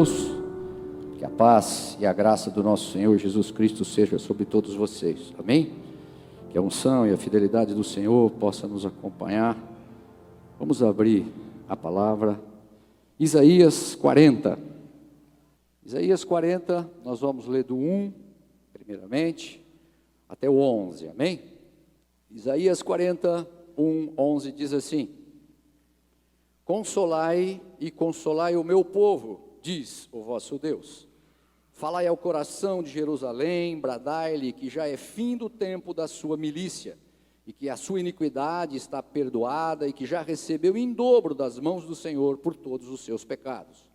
Deus, que a paz e a graça do nosso Senhor Jesus Cristo seja sobre todos vocês, amém? Que a unção e a fidelidade do Senhor possa nos acompanhar. Vamos abrir a palavra, Isaías 40. Isaías 40, nós vamos ler do 1, primeiramente, até o 11, amém? Isaías 40, 1, 11 diz assim: Consolai e consolai o meu povo, diz o vosso Deus. Falai ao coração de Jerusalém, bradai-lhe que já é fim do tempo da sua milícia, e que a sua iniquidade está perdoada, e que já recebeu em dobro das mãos do Senhor por todos os seus pecados.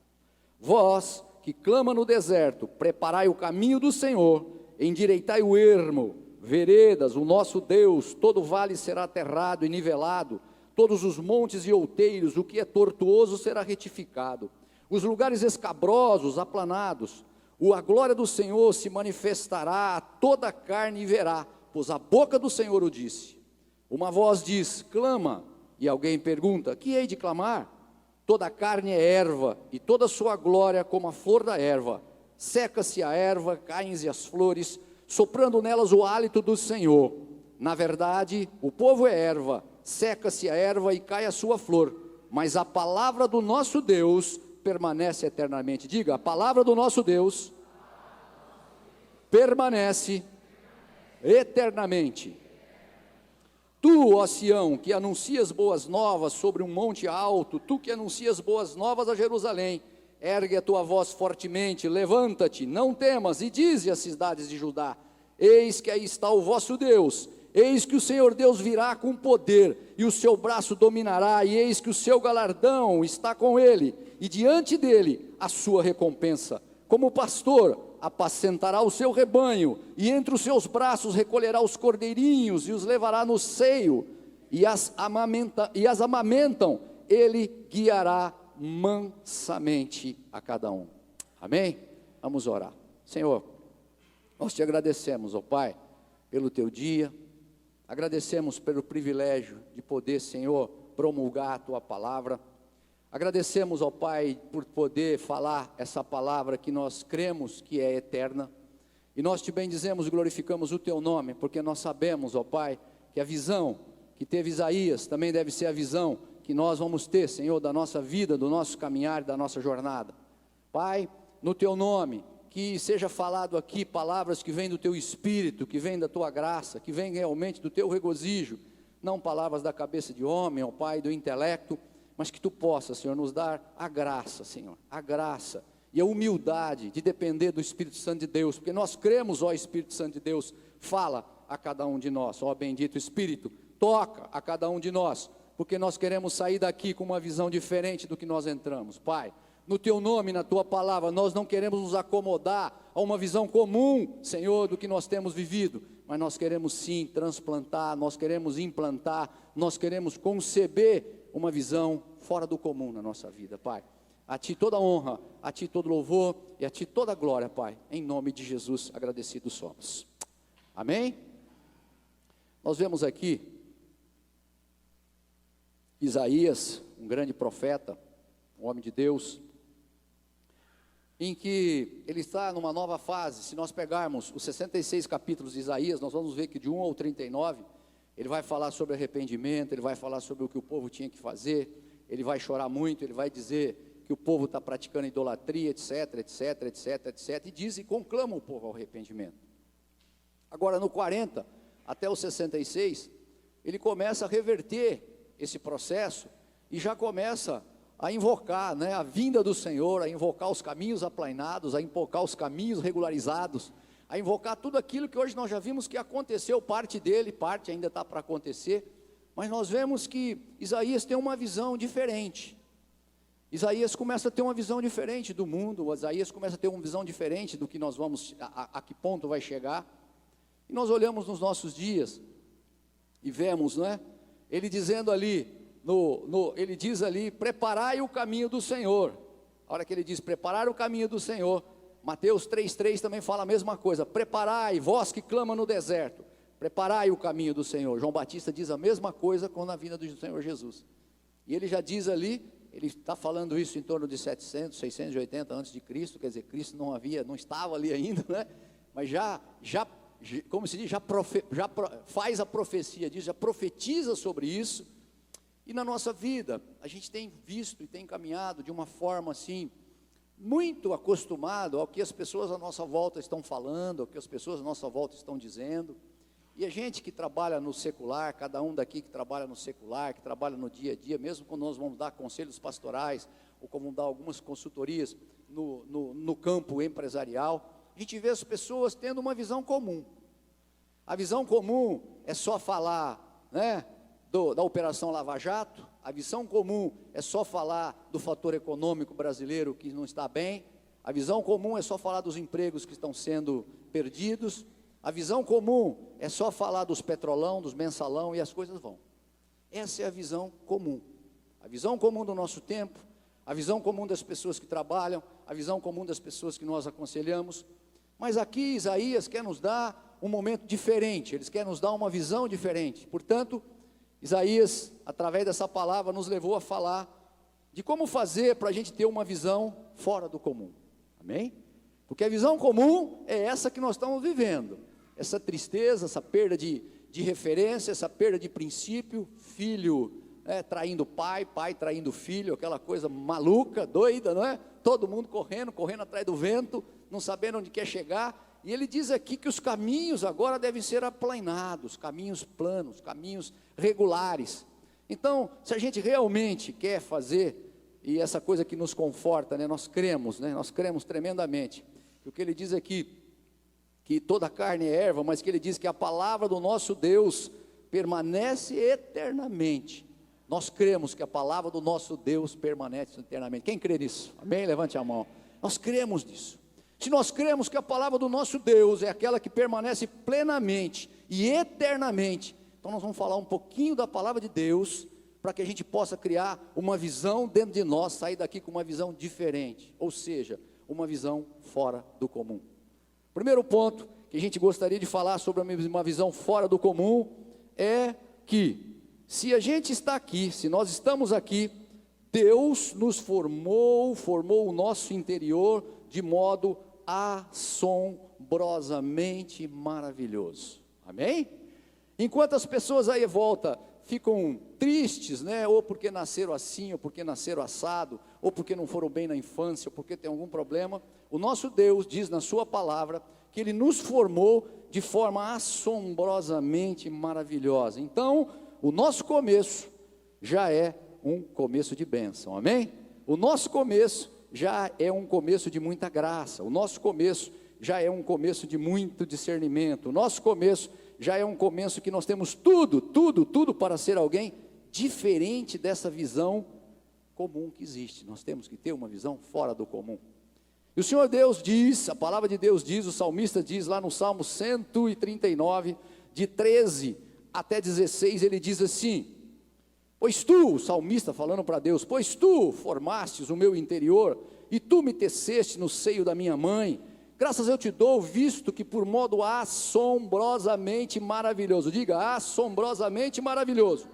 Vós, que clama no deserto, preparai o caminho do Senhor, endireitai o ermo, veredas, o nosso Deus, todo vale será aterrado e nivelado, todos os montes e outeiros, o que é tortuoso será retificado, os lugares escabrosos, aplanados. A glória do Senhor se manifestará, a toda a carne verá, pois a boca do Senhor o disse. Uma voz diz, clama, e alguém pergunta, que hei de clamar? Toda a carne é erva, e toda a sua glória como a flor da erva. Seca-se a erva, caem-se as flores, soprando nelas o hálito do Senhor. Na verdade, o povo é erva, seca-se a erva e cai a sua flor, mas a palavra do nosso Deus permanece eternamente. Diga, a palavra do nosso Deus permanece eternamente. Tu, ó Sião, que anuncias boas novas sobre um monte alto, tu que anuncias boas novas a Jerusalém, ergue a tua voz fortemente, levanta-te, não temas, e dize às cidades de Judá, eis que aí está o vosso Deus, eis que o Senhor Deus virá com poder, e o seu braço dominará, e eis que o seu galardão está com ele, e diante dele a sua recompensa. Como pastor, apacentará o seu rebanho, e entre os seus braços recolherá os cordeirinhos, e os levará no seio, e as amamentam, ele guiará mansamente a cada um. Amém? Vamos orar. Senhor, nós te agradecemos, ó Pai, pelo teu dia, agradecemos pelo privilégio de poder, Senhor, promulgar a tua palavra. Agradecemos, ó Pai, por poder falar essa palavra que nós cremos que é eterna, e nós te bendizemos e glorificamos o teu nome, porque nós sabemos, ó Pai, que a visão que teve Isaías também deve ser a visão que nós vamos ter, Senhor, da nossa vida, do nosso caminhar, da nossa jornada. Pai, no teu nome, que seja falado aqui palavras que vêm do teu Espírito, que vêm da tua graça, que vêm realmente do teu regozijo, não palavras da cabeça de homem, ó Pai, do intelecto, mas que tu possa, Senhor, nos dar a graça, Senhor, a graça e a humildade de depender do Espírito Santo de Deus, porque nós cremos, ó Espírito Santo de Deus, fala a cada um de nós, ó bendito Espírito, toca a cada um de nós, porque nós queremos sair daqui com uma visão diferente do que nós entramos. Pai, no teu nome, na tua palavra, nós não queremos nos acomodar a uma visão comum, Senhor, do que nós temos vivido, mas nós queremos sim transplantar, nós queremos implantar, nós queremos conceber uma visão fora do comum na nossa vida, Pai. A Ti toda honra, a Ti todo louvor e a Ti toda glória, Pai. Em nome de Jesus, agradecidos somos. Amém? Nós vemos aqui Isaías, um grande profeta, um homem de Deus, em que ele está numa nova fase. Se nós pegarmos os 66 capítulos de Isaías, nós vamos ver que de 1 ao 39, ele vai falar sobre arrependimento, ele vai falar sobre o que o povo tinha que fazer, ele vai chorar muito, ele vai dizer que o povo está praticando idolatria, etc, etc, etc, etc, e diz e conclama o povo ao arrependimento. Agora no 40 até o 66, ele começa a reverter esse processo, e já começa a invocar, né, a vinda do Senhor, a invocar os caminhos aplainados, a invocar os caminhos regularizados, a invocar tudo aquilo que hoje nós já vimos que aconteceu, parte dele, parte ainda está para acontecer, mas nós vemos que Isaías tem uma visão diferente. Isaías começa a ter uma visão diferente do mundo, Isaías começa a ter uma visão diferente do que nós vamos, a que ponto vai chegar, e nós olhamos nos nossos dias, e vemos, né, ele dizendo ali, ele diz ali, preparai o caminho do Senhor. A hora que ele diz, preparar o caminho do Senhor, Mateus 3,3 também fala a mesma coisa, preparai, vós que clama no deserto, preparai o caminho do Senhor. João Batista diz a mesma coisa com a vinda do Senhor Jesus, e ele já diz ali, ele está falando isso em torno de 700, 680 antes de Cristo, quer dizer, Cristo não estava ali ainda, né? Mas como se diz, faz a profecia disso, já profetiza sobre isso. E na nossa vida, a gente tem visto e tem caminhado de uma forma assim, muito acostumado ao que as pessoas à nossa volta estão falando, ao que as pessoas à nossa volta estão dizendo. E a gente que trabalha no secular, cada um daqui que trabalha no secular, que trabalha no dia a dia, mesmo quando nós vamos dar conselhos pastorais, ou como dar algumas consultorias no campo empresarial, a gente vê as pessoas tendo uma visão comum. A visão comum é só falar, né, da Operação Lava Jato. A visão comum é só falar do fator econômico brasileiro que não está bem. A visão comum é só falar dos empregos que estão sendo perdidos. A visão comum é só falar dos petrolão, dos mensalão, e as coisas vão. Essa é a visão comum. A visão comum do nosso tempo, a visão comum das pessoas que trabalham, a visão comum das pessoas que nós aconselhamos. Mas aqui Isaías quer nos dar um momento diferente, ele quer nos dar uma visão diferente. Portanto, Isaías, através dessa palavra, nos levou a falar de como fazer para a gente ter uma visão fora do comum. Amém? Porque a visão comum é essa que nós estamos vivendo. Essa tristeza, essa perda de referência, essa perda de princípio, filho traindo pai, pai traindo filho, aquela coisa maluca, doida, não é? Todo mundo correndo atrás do vento, não sabendo onde quer chegar. E ele diz aqui que os caminhos agora devem ser aplanados, caminhos planos, caminhos regulares. Então, se a gente realmente quer fazer, e essa coisa que nos conforta, nós cremos tremendamente. O que ele diz aqui, que toda carne é erva, mas que ele diz que a palavra do nosso Deus permanece eternamente. Nós cremos que a palavra do nosso Deus permanece eternamente. Quem crê nisso? Amém? Levante a mão. Nós cremos nisso. Se nós cremos que a palavra do nosso Deus é aquela que permanece plenamente e eternamente, então nós vamos falar um pouquinho da palavra de Deus, para que a gente possa criar uma visão dentro de nós, sair daqui com uma visão diferente, ou seja, uma visão fora do comum. Primeiro ponto que a gente gostaria de falar sobre uma visão fora do comum, é que, se a gente está aqui, se nós estamos aqui, Deus nos formou o nosso interior de modo assombrosamente maravilhoso. Amém? Enquanto as pessoas aí à volta ficam tristes, ou porque nasceram assim, ou porque nasceram assado, ou porque não foram bem na infância, ou porque tem algum problema, o nosso Deus diz na sua palavra que Ele nos formou de forma assombrosamente maravilhosa. Então, o nosso começo já é um começo de bênção, amém? O nosso começo já é um começo de muita graça, o nosso começo já é um começo de muito discernimento, o nosso começo já é um começo que nós temos tudo para ser alguém diferente dessa visão comum que existe. Nós temos que ter uma visão fora do comum. E o Senhor Deus diz, a palavra de Deus diz, o salmista diz lá no Salmo 139, de 13 até 16, ele diz assim: pois tu, o salmista falando para Deus, pois tu formastes o meu interior, e tu me teceste no seio da minha mãe, graças eu te dou, visto que por modo assombrosamente maravilhoso, diga, assombrosamente maravilhoso,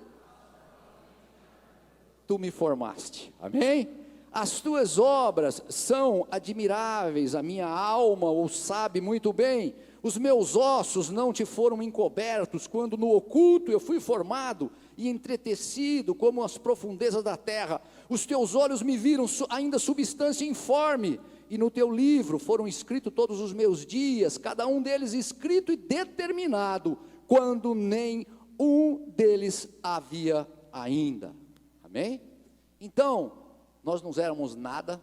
tu me formaste, amém? As tuas obras são admiráveis, a minha alma o sabe muito bem, os meus ossos não te foram encobertos, quando no oculto eu fui formado e entretecido como as profundezas da terra, os teus olhos me viram ainda substância informe, e no teu livro foram escritos todos os meus dias, cada um deles escrito e determinado, quando nem um deles havia ainda, amém? Então, nós não éramos nada,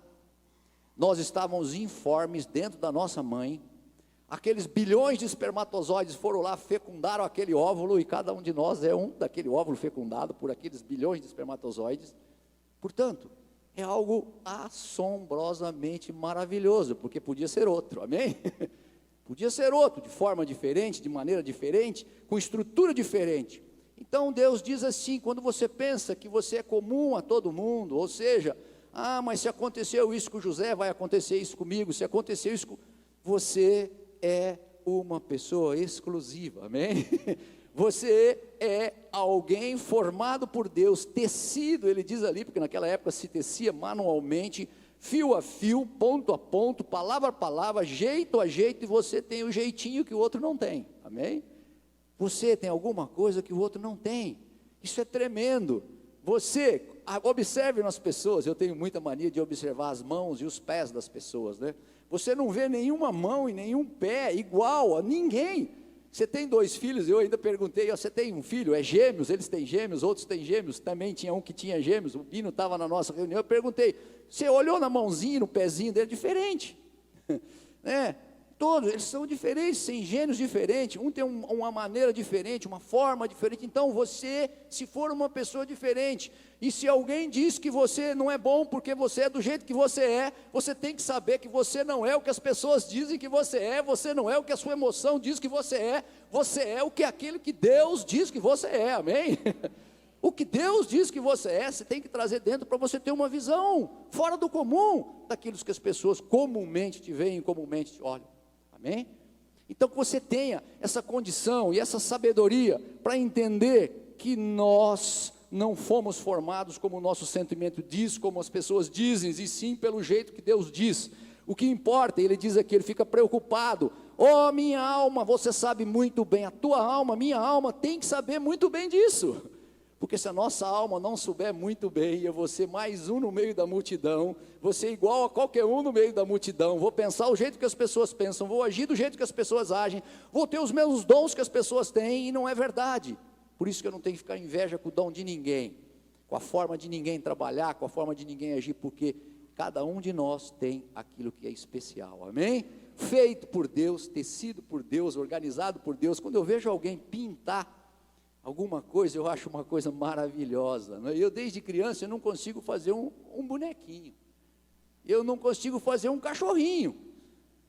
nós estávamos informes dentro da nossa mãe, aqueles bilhões de espermatozoides foram lá, fecundaram aquele óvulo, e cada um de nós é um daquele óvulo fecundado por aqueles bilhões de espermatozoides. Portanto, é algo assombrosamente maravilhoso, porque podia ser outro, amém? Podia ser outro, de forma diferente, de maneira diferente, com estrutura diferente. Então Deus diz assim, quando você pensa que você é comum a todo mundo, ou seja, mas se aconteceu isso com José, vai acontecer isso comigo, se aconteceu isso com... Você é uma pessoa exclusiva, amém? Você é alguém formado por Deus, tecido, ele diz ali, porque naquela época se tecia manualmente, fio a fio, ponto a ponto, palavra a palavra, jeito a jeito, e você tem o jeitinho que o outro não tem, amém? Você tem alguma coisa que o outro não tem, isso é tremendo. Você, observe nas pessoas, eu tenho muita mania de observar as mãos e os pés das pessoas, né? Você não vê nenhuma mão e nenhum pé igual a ninguém. Você tem 2 filhos, eu ainda perguntei, você tem um filho, é gêmeos, eles têm gêmeos, outros têm gêmeos, também tinha um que tinha gêmeos, o Bino estava na nossa reunião, eu perguntei, você olhou na mãozinha, no pezinho dele, diferente, né? Todos, eles são diferentes, têm gênios diferentes, um tem uma maneira diferente, uma forma diferente. Então você, se for uma pessoa diferente, e se alguém diz que você não é bom porque você é do jeito que você é, você tem que saber que você não é o que as pessoas dizem que você não é o que a sua emoção diz que você é o que aquilo que Deus diz que você é, amém? O que Deus diz que você é, você tem que trazer dentro para você ter uma visão fora do comum, daquilo que as pessoas comumente te veem, comumente te olham. Amém? Então que você tenha essa condição e essa sabedoria para entender que nós não fomos formados como o nosso sentimento diz, como as pessoas dizem, e sim pelo jeito que Deus diz. O que importa, ele diz aqui, ele fica preocupado, oh minha alma, você sabe muito bem, a tua alma, minha alma tem que saber muito bem disso. Porque se a nossa alma não souber muito bem, eu vou ser mais um no meio da multidão, vou ser igual a qualquer um no meio da multidão, vou pensar o jeito que as pessoas pensam, vou agir do jeito que as pessoas agem, vou ter os mesmos dons que as pessoas têm, e não é verdade. Por isso que eu não tenho que ficar inveja com o dom de ninguém, com a forma de ninguém trabalhar, com a forma de ninguém agir, porque cada um de nós tem aquilo que é especial, amém? Feito por Deus, tecido por Deus, organizado por Deus. Quando eu vejo alguém pintar alguma coisa, eu acho uma coisa maravilhosa, né? Eu desde criança eu não consigo fazer um bonequinho, eu não consigo fazer um cachorrinho,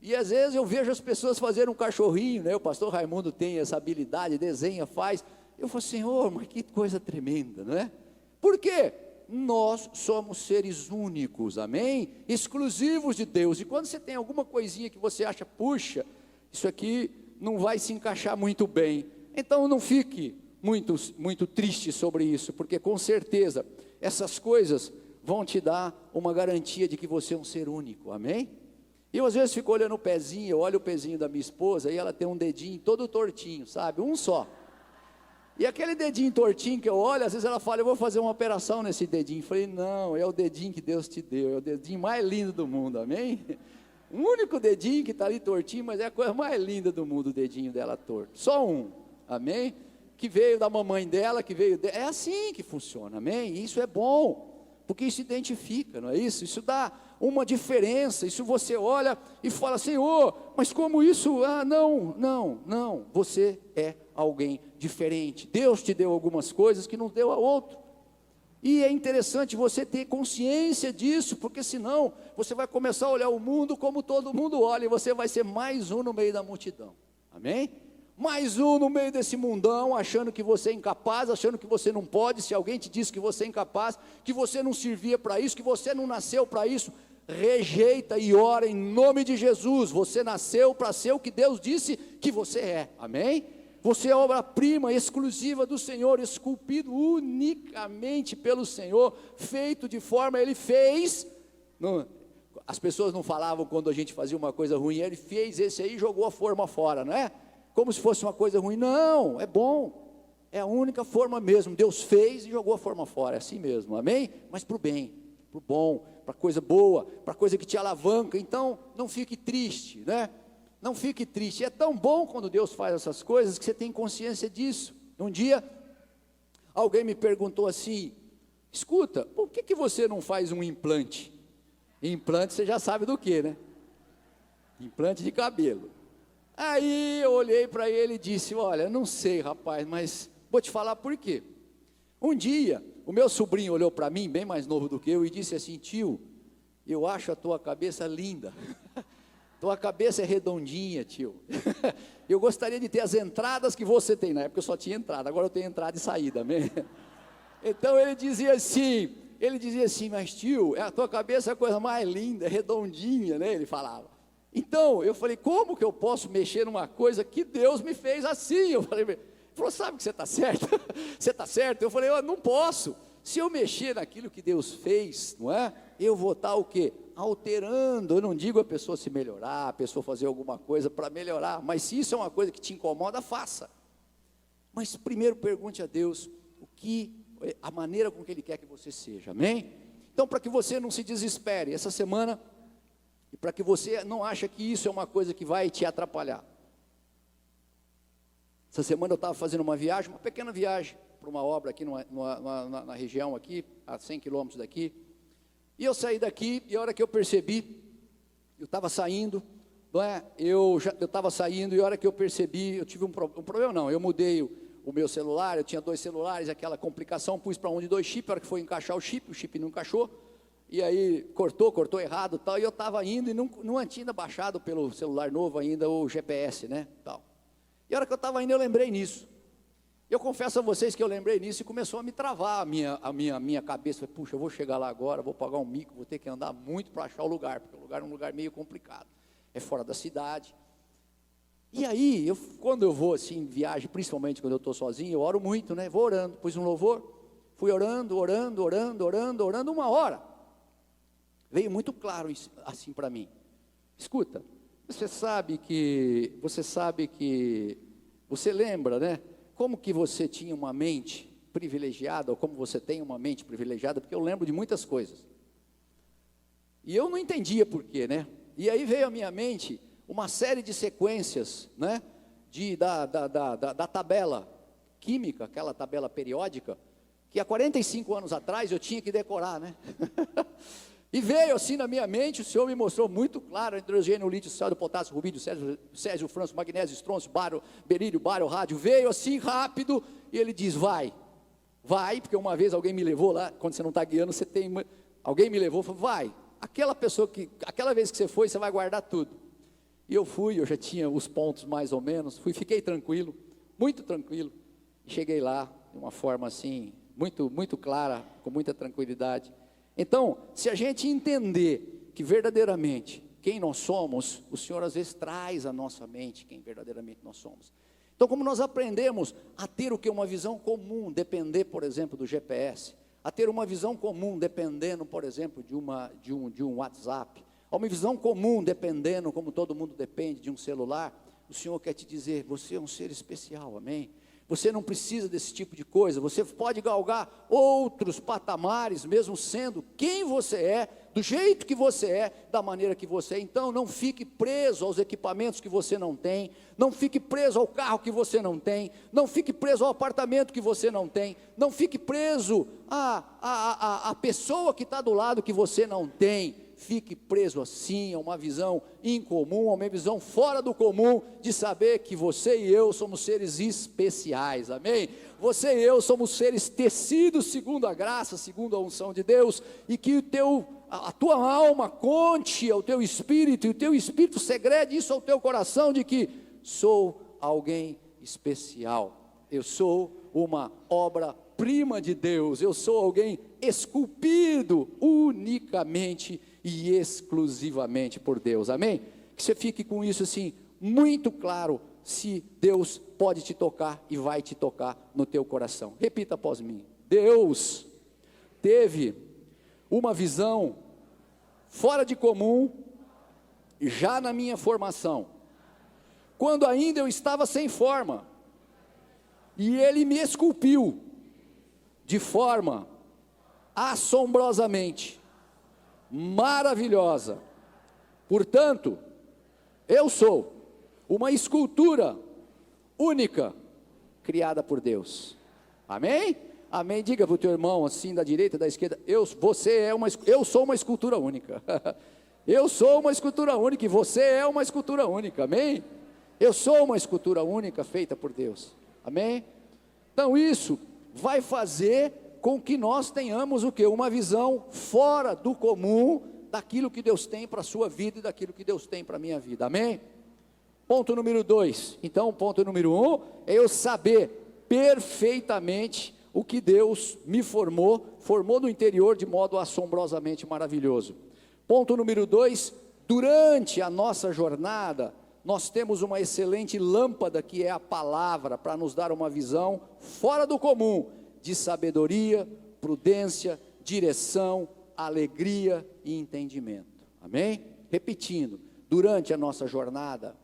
e às vezes eu vejo as pessoas fazerem um cachorrinho, né? O pastor Raimundo tem essa habilidade, desenha, faz, eu falo, Senhor, mas que coisa tremenda, não é? Por quê? Nós somos seres únicos, amém? Exclusivos de Deus, e quando você tem alguma coisinha que você acha, puxa, isso aqui não vai se encaixar muito bem, então não fique muito triste sobre isso, porque com certeza essas coisas vão te dar uma garantia de que você é um ser único, amém? Eu às vezes fico olhando o pezinho, eu olho o pezinho da minha esposa, e ela tem um dedinho todo tortinho, sabe, um só, e aquele dedinho tortinho que eu olho, às vezes ela fala, eu vou fazer uma operação nesse dedinho, eu falei, não, é o dedinho que Deus te deu, é o dedinho mais lindo do mundo, amém? O único dedinho que está ali tortinho, mas é a coisa mais linda do mundo, o dedinho dela torto, só um, amém? Que veio da mamãe dela, que veio dela, é assim que funciona, amém? E isso é bom, porque isso identifica, não é isso? Isso dá uma diferença, isso você olha e fala, Senhor, mas como isso? Não, você é alguém diferente, Deus te deu algumas coisas que não deu a outro, e é interessante você ter consciência disso, porque senão você vai começar a olhar o mundo como todo mundo olha, e você vai ser mais um no meio da multidão, amém? Mais um no meio desse mundão, achando que você é incapaz, achando que você não pode. Se alguém te diz que você é incapaz, que você não servia para isso, que você não nasceu para isso, rejeita e ora em nome de Jesus. Você nasceu para ser o que Deus disse que você é, amém? Você é obra-prima exclusiva do Senhor, esculpido unicamente pelo Senhor, feito de forma, Ele fez, as pessoas não falavam quando a gente fazia uma coisa ruim, Ele fez esse aí e jogou a forma fora, não é? Como se fosse uma coisa ruim, não, é bom, é a única forma mesmo, Deus fez e jogou a forma fora, é assim mesmo, amém? Mas para o bem, para o bom, para coisa boa, para coisa que te alavanca, então não fique triste, né? Não fique triste, é tão bom quando Deus faz essas coisas, que você tem consciência disso. Um dia, alguém me perguntou assim, escuta, por que você não faz um implante? Implante você já sabe do que, né? Implante de cabelo. Aí eu olhei para ele e disse, olha, não sei rapaz, mas vou te falar por quê. Um dia, o meu sobrinho olhou para mim, bem mais novo do que eu, e disse assim, tio, eu acho a tua cabeça linda, tua cabeça é redondinha, tio, eu gostaria de ter as entradas que você tem, na época eu só tinha entrada, agora eu tenho entrada e saída, amém? Então ele dizia assim, mas tio, a tua cabeça é a coisa mais linda, é redondinha, né, ele falava. Então, eu falei, como que eu posso mexer numa coisa que Deus me fez assim? Eu falei, falou, sabe que você está certo? Você está certo? Eu falei, eu não posso. Se eu mexer naquilo que Deus fez, não é? Eu vou estar o quê? Alterando. Eu não digo a pessoa se melhorar, a pessoa fazer alguma coisa para melhorar, mas se isso é uma coisa que te incomoda, faça. Mas primeiro pergunte a Deus a maneira com que Ele quer que você seja, amém? Então, para que você não se desespere essa semana, e para que você não ache que isso é uma coisa que vai te atrapalhar. Essa semana eu estava fazendo uma viagem, uma pequena viagem, para uma obra aqui na região aqui, a 100 quilômetros daqui, e eu saí daqui, e a hora que eu percebi, eu estava saindo, não é? Eu estava saindo, e a hora que eu percebi, eu tive um problema não, eu mudei o meu celular, eu tinha 2 celulares, aquela complicação, pus para um de 2 chips, a hora que foi encaixar o chip não encaixou, e aí cortou errado tal, e eu estava indo, e não tinha ainda baixado pelo celular novo ainda o GPS, né, tal. E a hora que eu estava indo, eu lembrei nisso. Eu confesso a vocês que eu lembrei nisso e começou a me travar a minha cabeça. Falei, puxa, eu vou chegar lá agora, vou pagar um mico, vou ter que andar muito para achar o lugar, porque o lugar é um lugar meio complicado. É fora da cidade. E aí, quando eu vou assim, em viagem, principalmente quando eu estou sozinho, eu oro muito, né? Vou orando, pus um louvor, fui orando, 1 hora. Veio muito claro assim para mim. Escuta, você lembra, né? Como que você tinha uma mente privilegiada, ou como você tem uma mente privilegiada, porque eu lembro de muitas coisas. E eu não entendia por quê, né? E aí veio à minha mente uma série de sequências, né? Da tabela química, aquela tabela periódica, que há 45 anos atrás eu tinha que decorar, né? E veio assim na minha mente, o Senhor me mostrou muito claro, hidrogênio, lítio, sódio, potássio, rubídio, césio, frâncio, magnésio, estrôncio, bário, berílio, bário, rádio, veio assim rápido, e Ele diz, vai, porque uma vez alguém me levou lá, quando você não está guiando, alguém me levou, falou, vai, aquela vez que você foi, você vai guardar tudo. E eu fui, eu já tinha os pontos mais ou menos, fiquei tranquilo, muito tranquilo, e cheguei lá, de uma forma assim, muito, muito clara, com muita tranquilidade. Então, se a gente entender que verdadeiramente quem nós somos, o Senhor às vezes traz à nossa mente quem verdadeiramente nós somos. Então, como nós aprendemos a ter uma visão comum, depender, por exemplo, do GPS, a ter uma visão comum, dependendo, por exemplo, de um WhatsApp, a uma visão comum, dependendo, como todo mundo depende, de um celular, o Senhor quer te dizer, você é um ser especial, amém? Você não precisa desse tipo de coisa, você pode galgar outros patamares, mesmo sendo quem você é, do jeito que você é, da maneira que você é. Então não fique preso aos equipamentos que você não tem, não fique preso ao carro que você não tem, não fique preso ao apartamento que você não tem, não fique preso à pessoa que está do lado que você não tem. Fique preso assim a uma visão incomum, a uma visão fora do comum, de saber que você e eu somos seres especiais, amém? Você e eu somos seres tecidos segundo a graça, segundo a unção de Deus, e que a tua alma conte ao teu espírito, e o teu espírito segrede isso ao teu coração, de que sou alguém especial, eu sou uma obra-prima de Deus, eu sou alguém esculpido unicamente e exclusivamente por Deus, amém? Que você fique com isso assim, muito claro, se Deus pode te tocar e vai te tocar no teu coração. Repita após mim, Deus teve uma visão fora de comum, já na minha formação, quando ainda eu estava sem forma, e Ele me esculpiu, de forma assombrosamente maravilhosa. Portanto, eu sou uma escultura única, criada por Deus, amém? Amém, diga para o teu irmão assim, da direita, da esquerda, eu sou uma escultura única, eu sou uma escultura única, e você é uma escultura única, amém? Eu sou uma escultura única, feita por Deus, amém? Então isso vai fazer com que nós tenhamos o quê? Uma visão fora do comum, daquilo que Deus tem para a sua vida, e daquilo que Deus tem para a minha vida, amém? Ponto número 2, então ponto número 1, é eu saber perfeitamente o que Deus me formou no interior de modo assombrosamente maravilhoso. Ponto número 2, durante a nossa jornada, nós temos uma excelente lâmpada que é a palavra, para nos dar uma visão fora do comum, de sabedoria, prudência, direção, alegria e entendimento. Amém? Repetindo, durante a nossa jornada,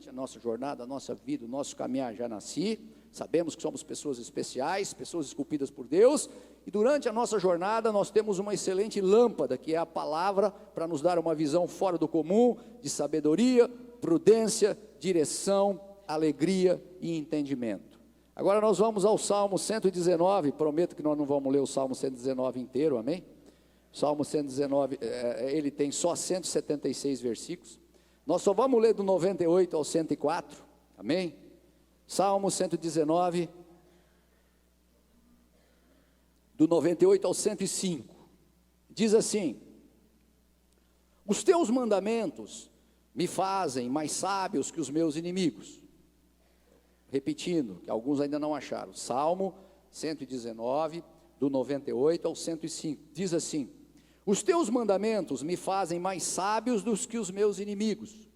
a nossa vida, o nosso caminhar, já nasci, sabemos que somos pessoas especiais, pessoas esculpidas por Deus, e durante a nossa jornada nós temos uma excelente lâmpada, que é a palavra, para nos dar uma visão fora do comum, de sabedoria, prudência, direção, alegria e entendimento. Agora nós vamos ao Salmo 119, prometo que nós não vamos ler o Salmo 119 inteiro, amém? Salmo 119, ele tem só 176 versículos, nós só vamos ler do 98 ao 104, amém? Salmo 119, do 98 ao 105, diz assim: os teus mandamentos me fazem mais sábios que os meus inimigos. Repetindo, que alguns ainda não acharam, Salmo 119, do 98 ao 105, diz assim: os teus mandamentos me fazem mais sábios do que os meus inimigos,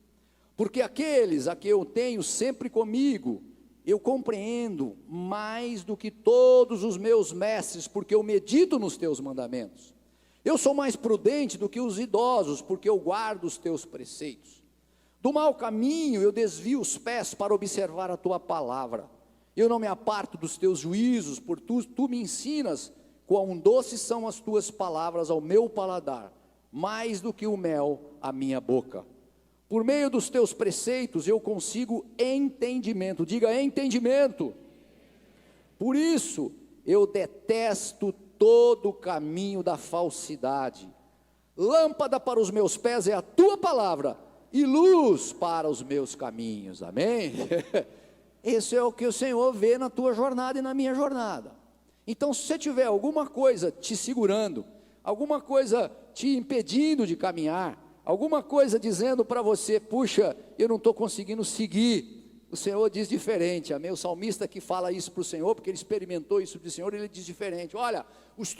porque aqueles a que eu tenho sempre comigo, eu compreendo mais do que todos os meus mestres, porque eu medito nos teus mandamentos. Eu sou mais prudente do que os idosos, porque eu guardo os teus preceitos. Do mau caminho eu desvio os pés para observar a tua palavra. Eu não me aparto dos teus juízos, por tu me ensinas quão doces são as tuas palavras ao meu paladar, mais do que o mel à minha boca. Por meio dos teus preceitos eu consigo entendimento, diga entendimento. Por isso eu detesto todo o caminho da falsidade. Lâmpada para os meus pés é a tua palavra, e luz para os meus caminhos, amém? Esse é o que o Senhor vê na tua jornada e na minha jornada. Então, se você tiver alguma coisa te segurando, alguma coisa te impedindo de caminhar, alguma coisa dizendo para você, puxa, eu não estou conseguindo seguir, o Senhor diz diferente, amém? O salmista que fala isso para o Senhor, porque ele experimentou isso do Senhor, ele diz diferente: olha, os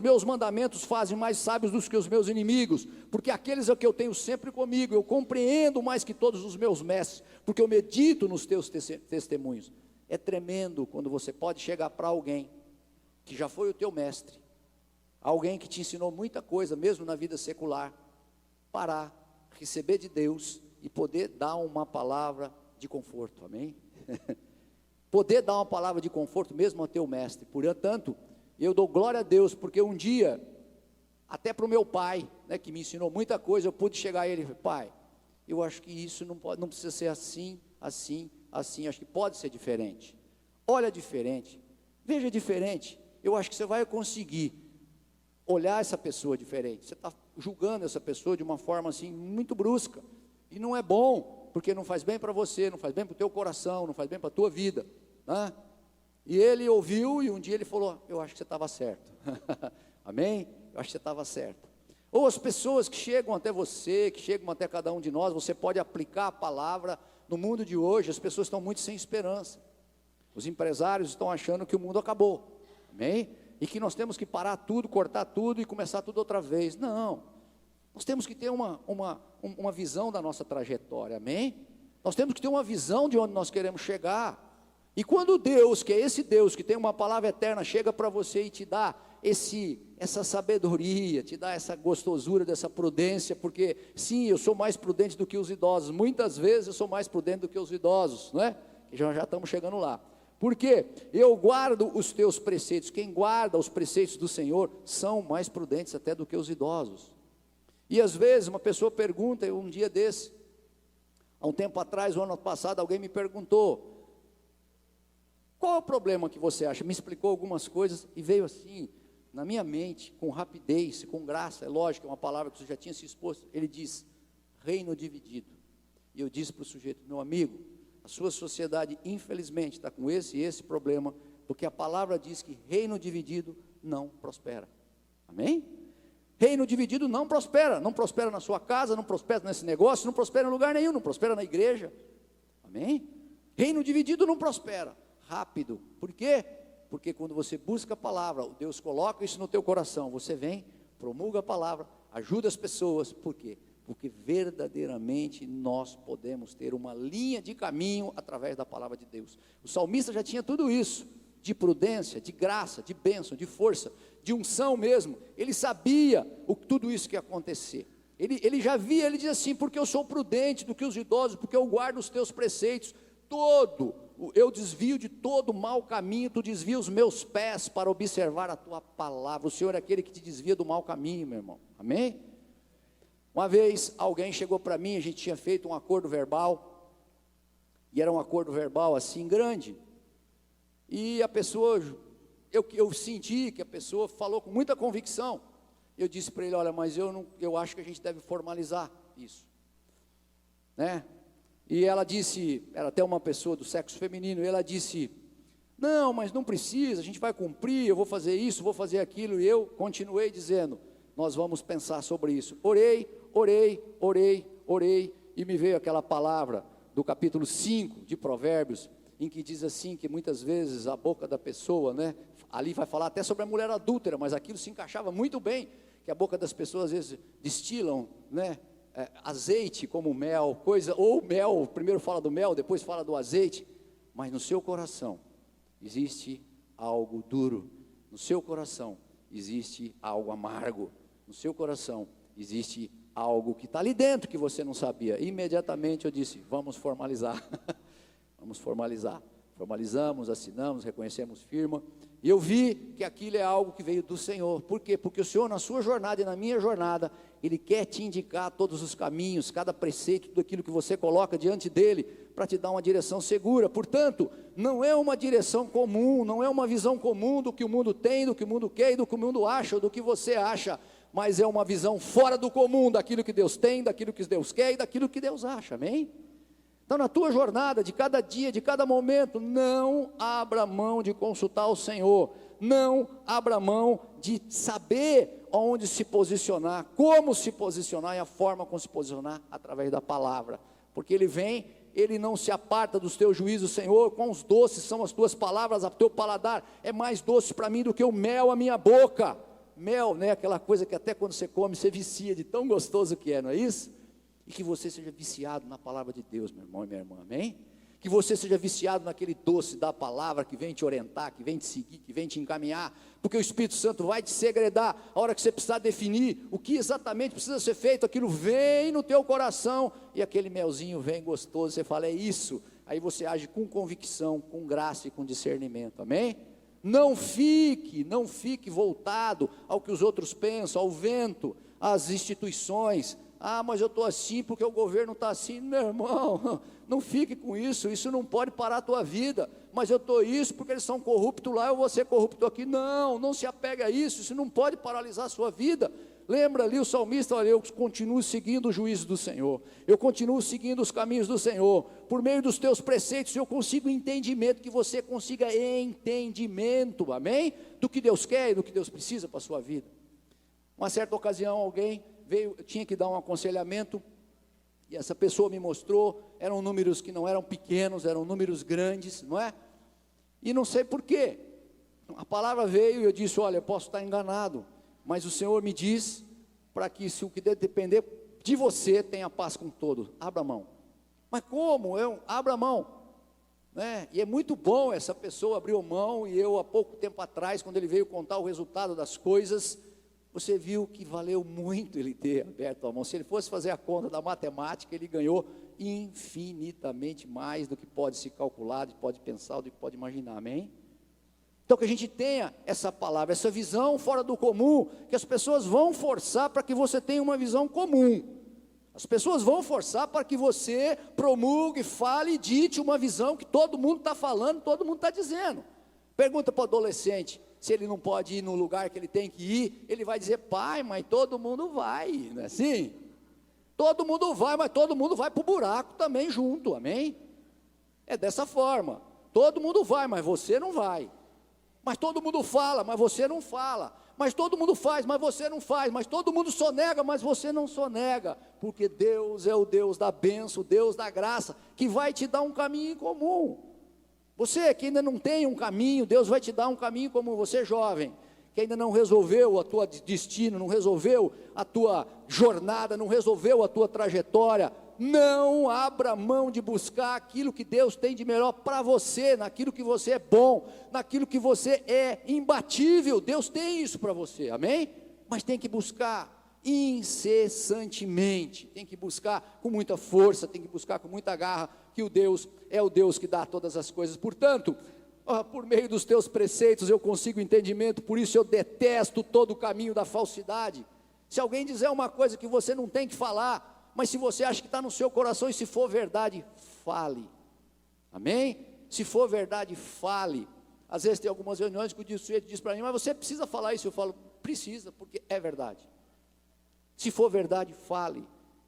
meus mandamentos fazem mais sábios do que os meus inimigos, porque aqueles é que eu tenho sempre comigo, eu compreendo mais que todos os meus mestres, porque eu medito nos teus testemunhos. É tremendo quando você pode chegar para alguém que já foi o teu mestre, alguém que te ensinou muita coisa, mesmo na vida secular, parar, receber de Deus e poder dar uma palavra de conforto, amém? Poder dar uma palavra de conforto mesmo ao teu mestre. Portanto, eu dou glória a Deus, porque um dia, até para o meu pai, né, que me ensinou muita coisa, eu pude chegar a ele e falar: pai, eu acho que isso não precisa ser assim, assim, assim, acho que pode ser diferente. Olha diferente, veja diferente, eu acho que você vai conseguir olhar essa pessoa diferente. Você está julgando essa pessoa de uma forma assim muito brusca, e não é bom, porque não faz bem para você, não faz bem para o teu coração, não faz bem para a tua vida, né? E ele ouviu, e um dia ele falou: eu acho que você estava certo. Amém? Eu acho que você estava certo. Ou as pessoas que chegam até você, que chegam até cada um de nós, você pode aplicar a palavra. No mundo de hoje, as pessoas estão muito sem esperança, os empresários estão achando que o mundo acabou, amém? E que nós temos que parar tudo, cortar tudo e começar tudo outra vez. Não, nós temos que ter uma visão da nossa trajetória, amém? Nós temos que ter uma visão de onde nós queremos chegar. E quando Deus, que é esse Deus que tem uma palavra eterna, chega para você e te dá essa sabedoria, te dá essa gostosura dessa prudência, porque sim, eu sou mais prudente do que os idosos, muitas vezes eu sou mais prudente do que os idosos, não é? Que já estamos chegando lá. Porque eu guardo os teus preceitos. Quem guarda os preceitos do Senhor são mais prudentes até do que os idosos. E às vezes uma pessoa pergunta, um dia desse, há um tempo atrás, o ano passado, alguém me perguntou: qual é o problema que você acha? Me explicou algumas coisas e veio assim, na minha mente, com rapidez, com graça, é lógico, é uma palavra que você já tinha se exposto. Ele diz: reino dividido. E eu disse para o sujeito: meu amigo, a sua sociedade infelizmente está com esse problema, porque a palavra diz que reino dividido não prospera, amém? Reino dividido não prospera na sua casa, não prospera nesse negócio, não prospera em lugar nenhum, não prospera na igreja, amém? Reino dividido não prospera. Rápido, por quê? Porque quando você busca a palavra, Deus coloca isso no teu coração, você vem, promulga a palavra, ajuda as pessoas, por quê? porque verdadeiramente nós podemos ter uma linha de caminho através da palavra de Deus. O salmista já tinha tudo isso, de prudência, de graça, de bênção, de força, de unção mesmo. Ele sabia tudo isso que ia acontecer. Ele já via, ele diz assim: porque eu sou prudente do que os idosos, porque eu guardo os teus preceitos, eu desvio de todo mau caminho, tu desvia os meus pés para observar a tua palavra. O Senhor é aquele que te desvia do mau caminho, meu irmão, amém? Uma vez alguém chegou para mim, a gente tinha feito um acordo verbal, e era um acordo verbal assim grande, e a pessoa, eu senti que a pessoa falou com muita convicção. Eu disse para ele: olha, mas eu acho que a gente deve formalizar isso, né? E ela disse, era até uma pessoa do sexo feminino, e ela disse: não, mas não precisa, a gente vai cumprir, eu vou fazer isso, vou fazer aquilo. E eu continuei dizendo: nós vamos pensar sobre isso. Orei, e me veio aquela palavra do capítulo 5 de Provérbios, em que diz assim, que muitas vezes a boca da pessoa, né, ali vai falar até sobre a mulher adúltera, mas aquilo se encaixava muito bem, que a boca das pessoas às vezes destilam, né, azeite como mel, ou mel, primeiro fala do mel, depois fala do azeite, mas no seu coração existe algo duro, no seu coração existe algo amargo, no seu coração existe algo que está ali dentro que você não sabia. Imediatamente eu disse: vamos formalizar, vamos formalizar. Formalizamos, assinamos, reconhecemos firma, e eu vi que aquilo é algo que veio do Senhor. Por quê? Porque o Senhor, na sua jornada e na minha jornada, Ele quer te indicar todos os caminhos, cada preceito, tudo aquilo que você coloca diante dEle, para te dar uma direção segura. Portanto, não é uma direção comum, não é uma visão comum do que o mundo tem, do que o mundo quer, e do que o mundo acha, ou do que você acha, mas é uma visão fora do comum, daquilo que Deus tem, daquilo que Deus quer e daquilo que Deus acha, amém? Então, na tua jornada, de cada dia, de cada momento, não abra mão de consultar o Senhor, não abra mão de saber onde se posicionar, como se posicionar e a forma como se posicionar através da palavra, porque Ele vem, Ele não se aparta dos teus juízos. Senhor, quão doces são as tuas palavras, o teu paladar é mais doce para mim do que o mel à minha boca. Mel, né, aquela coisa que até quando você come, você vicia de tão gostoso que é, não é isso? E que você seja viciado na palavra de Deus, meu irmão e minha irmã, amém? Que você seja viciado naquele doce da palavra que vem te orientar, que vem te seguir, que vem te encaminhar, porque o Espírito Santo vai te segredar. A hora que você precisar definir o que exatamente precisa ser feito, aquilo vem no teu coração, e aquele melzinho vem gostoso, você fala: é isso. Aí você age com convicção, com graça e com discernimento, amém? Não fique voltado ao que os outros pensam, ao vento, às instituições. Ah, mas eu estou assim porque o governo está assim. Meu irmão, não fique com isso, isso não pode parar a tua vida. Mas eu estou isso porque eles são corruptos lá, eu vou ser corrupto aqui. Não se apega a isso não pode paralisar a sua vida. Lembra ali o salmista: olha, eu continuo seguindo o juízo do Senhor, eu continuo seguindo os caminhos do Senhor, por meio dos teus preceitos eu consigo entendimento, que você consiga entendimento, amém? Do que Deus quer e do que Deus precisa para a sua vida. Uma certa ocasião alguém veio, tinha que dar um aconselhamento, e essa pessoa me mostrou, eram números que não eram pequenos, eram números grandes, não é? E não sei porquê, a palavra veio e eu disse: olha, eu posso estar enganado, mas o Senhor me diz, para que se o que depender de você, tenha paz com todos, abra a mão. Mas como? Abra a mão, né? E é muito bom, essa pessoa abriu mão, e eu há pouco tempo atrás, quando ele veio contar o resultado das coisas, você viu que valeu muito ele ter aberto a mão. Se ele fosse fazer a conta da matemática, ele ganhou infinitamente mais do que pode se calcular, do que pode pensar, do que pode imaginar, amém? Então que a gente tenha essa palavra, essa visão fora do comum, que as pessoas vão forçar para que você tenha uma visão comum. As pessoas vão forçar para que você promulgue, fale e dite uma visão que todo mundo está falando, todo mundo está dizendo. Pergunta para o adolescente, se ele não pode ir no lugar que ele tem que ir, ele vai dizer: pai, mas todo mundo vai, não é assim? Todo mundo vai, mas todo mundo vai para o buraco também junto, amém? É dessa forma, todo mundo vai, mas você não vai. Mas todo mundo fala, mas você não fala. Mas todo mundo faz, mas você não faz. Mas todo mundo sonega, mas você não sonega. Porque Deus é o Deus da bênção, o Deus da graça, que vai te dar um caminho em comum. Você que ainda não tem um caminho, Deus vai te dar um caminho comum. Você jovem, que ainda não resolveu a tua destino, não resolveu a tua jornada, não resolveu a tua trajetória, não abra mão de buscar aquilo que Deus tem de melhor para você, naquilo que você é bom, naquilo que você é imbatível. Deus tem isso para você, amém? Mas tem que buscar incessantemente, tem que buscar com muita força, tem que buscar com muita garra, que o Deus é o Deus que dá todas as coisas. Portanto, por meio dos teus preceitos eu consigo entendimento, por isso eu detesto todo o caminho da falsidade. Se alguém dizer uma coisa que você não tem que falar, mas se você acha que está no seu coração, e se for verdade, fale, amém? Se for verdade, fale. Às vezes tem algumas reuniões que o sujeito diz para mim, mas você precisa falar isso. Eu falo, precisa, porque é verdade. Se for verdade, fale.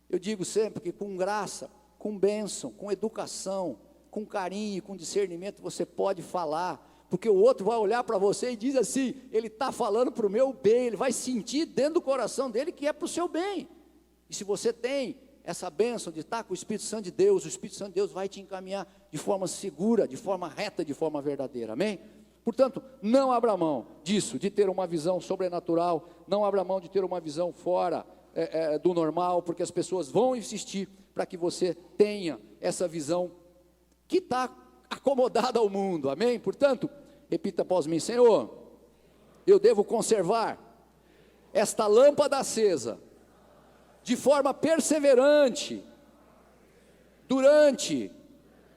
Eu digo sempre que com graça, com bênção, com educação, com carinho, com discernimento, você pode falar, porque o outro vai olhar para você e diz assim, ele está falando para o meu bem, ele vai sentir dentro do coração dele que é para o seu bem. E se você tem essa bênção de estar com o Espírito Santo de Deus, o Espírito Santo de Deus vai te encaminhar de forma segura, de forma reta, de forma verdadeira, amém? Portanto, não abra mão disso, de ter uma visão sobrenatural, não abra mão de ter uma visão fora do normal, porque as pessoas vão insistir para que você tenha essa visão que está acomodada ao mundo, amém? Portanto, repita após mim, Senhor, eu devo conservar esta lâmpada acesa, de forma perseverante, durante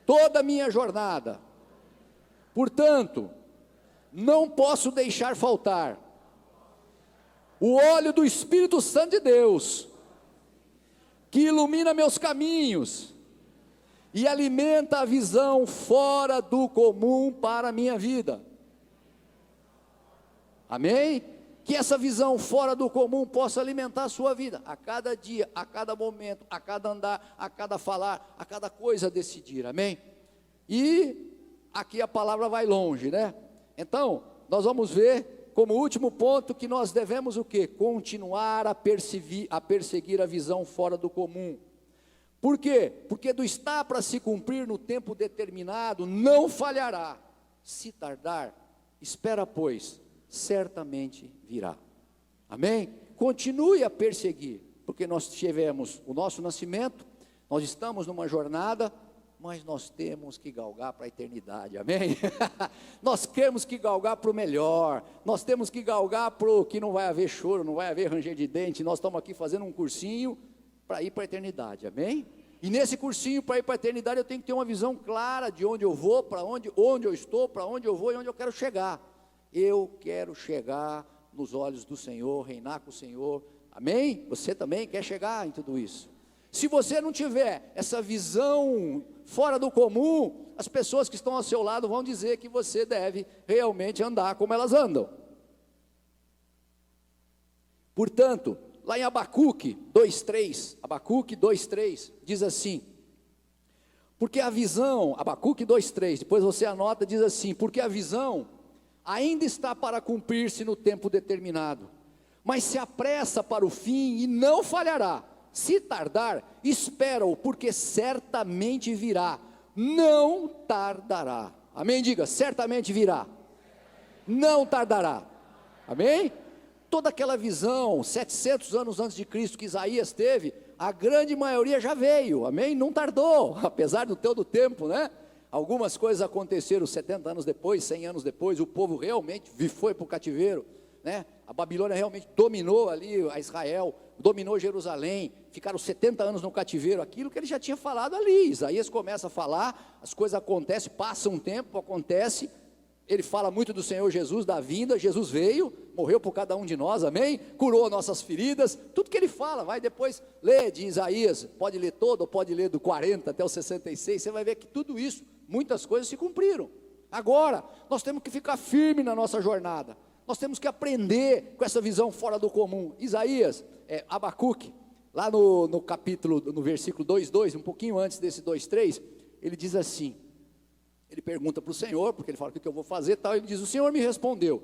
toda a minha jornada. Portanto, não posso deixar faltar o óleo do Espírito Santo de Deus, que ilumina meus caminhos e alimenta a visão fora do comum para a minha vida, amém? Que essa visão fora do comum possa alimentar a sua vida, a cada dia, a cada momento, a cada andar, a cada falar, a cada coisa a decidir, amém? E aqui a palavra vai longe, né? Então, nós vamos ver como último ponto que nós devemos o quê? Continuar a perseguir a visão fora do comum. Por quê? Porque do está para se cumprir no tempo determinado, não falhará. Se tardar, espera pois, certamente virá. Amém? Continue a perseguir, porque nós tivemos o nosso nascimento, nós estamos numa jornada, mas nós temos que galgar para a eternidade, amém? Nós temos que galgar para o melhor, nós temos que galgar para o que não vai haver choro, não vai haver ranger de dente. Nós estamos aqui fazendo um cursinho para ir para a eternidade, amém? E nesse cursinho para ir para a eternidade eu tenho que ter uma visão clara de onde eu vou, para onde eu estou, para onde eu vou e onde eu quero chegar. Eu quero chegar nos olhos do Senhor, reinar com o Senhor, amém? Você também quer chegar em tudo isso. Se você não tiver essa visão fora do comum, as pessoas que estão ao seu lado vão dizer que você deve realmente andar como elas andam. Portanto, lá em Abacuque 2:3, diz assim, porque a visão, Abacuque 2:3, depois você anota, diz assim, porque a visão ainda está para cumprir-se no tempo determinado, mas se apressa para o fim e não falhará. Se tardar, espera-o, porque certamente virá, não tardará, amém? Diga, certamente virá, não tardará, amém? Toda aquela visão, 700 anos antes de Cristo, que Isaías teve, a grande maioria já veio, amém? Não tardou, apesar do todo o tempo, né? Algumas coisas aconteceram 70 anos depois, 100 anos depois, o povo realmente foi para o cativeiro, né? A Babilônia realmente dominou ali a Israel, dominou Jerusalém, ficaram 70 anos no cativeiro, aquilo que ele já tinha falado ali. Isaías começa a falar, as coisas acontecem, passa um tempo, acontece, ele fala muito do Senhor Jesus, da vinda, Jesus veio, morreu por cada um de nós, amém? Curou nossas feridas, tudo que ele fala, vai depois ler de Isaías, pode ler todo, ou pode ler do 40 até o 66, você vai ver que tudo isso, muitas coisas se cumpriram. Agora, nós temos que ficar firme na nossa jornada, nós temos que aprender com essa visão fora do comum. Isaías, Abacuque, lá no capítulo, no versículo 2:2, um pouquinho antes desse 2:3, ele diz assim, ele pergunta para o Senhor, porque ele fala, o que eu vou fazer, tal, ele diz, o Senhor me respondeu,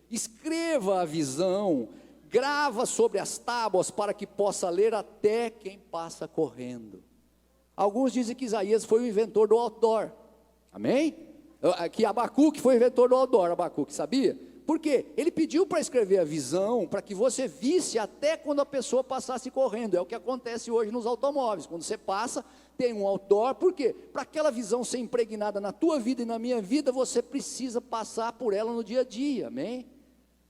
escreva a visão, grava sobre as tábuas, para que possa ler até quem passa correndo. Alguns dizem que Isaías foi o inventor do outdoor, amém? Que Abacuque foi o inventor do outdoor, Abacuque, sabia? Por quê? Ele pediu para escrever a visão, para que você visse até quando a pessoa passasse correndo. É o que acontece hoje nos automóveis. Quando você passa, tem um outdoor. Por quê? Para aquela visão ser impregnada na tua vida e na minha vida, você precisa passar por ela no dia a dia, amém?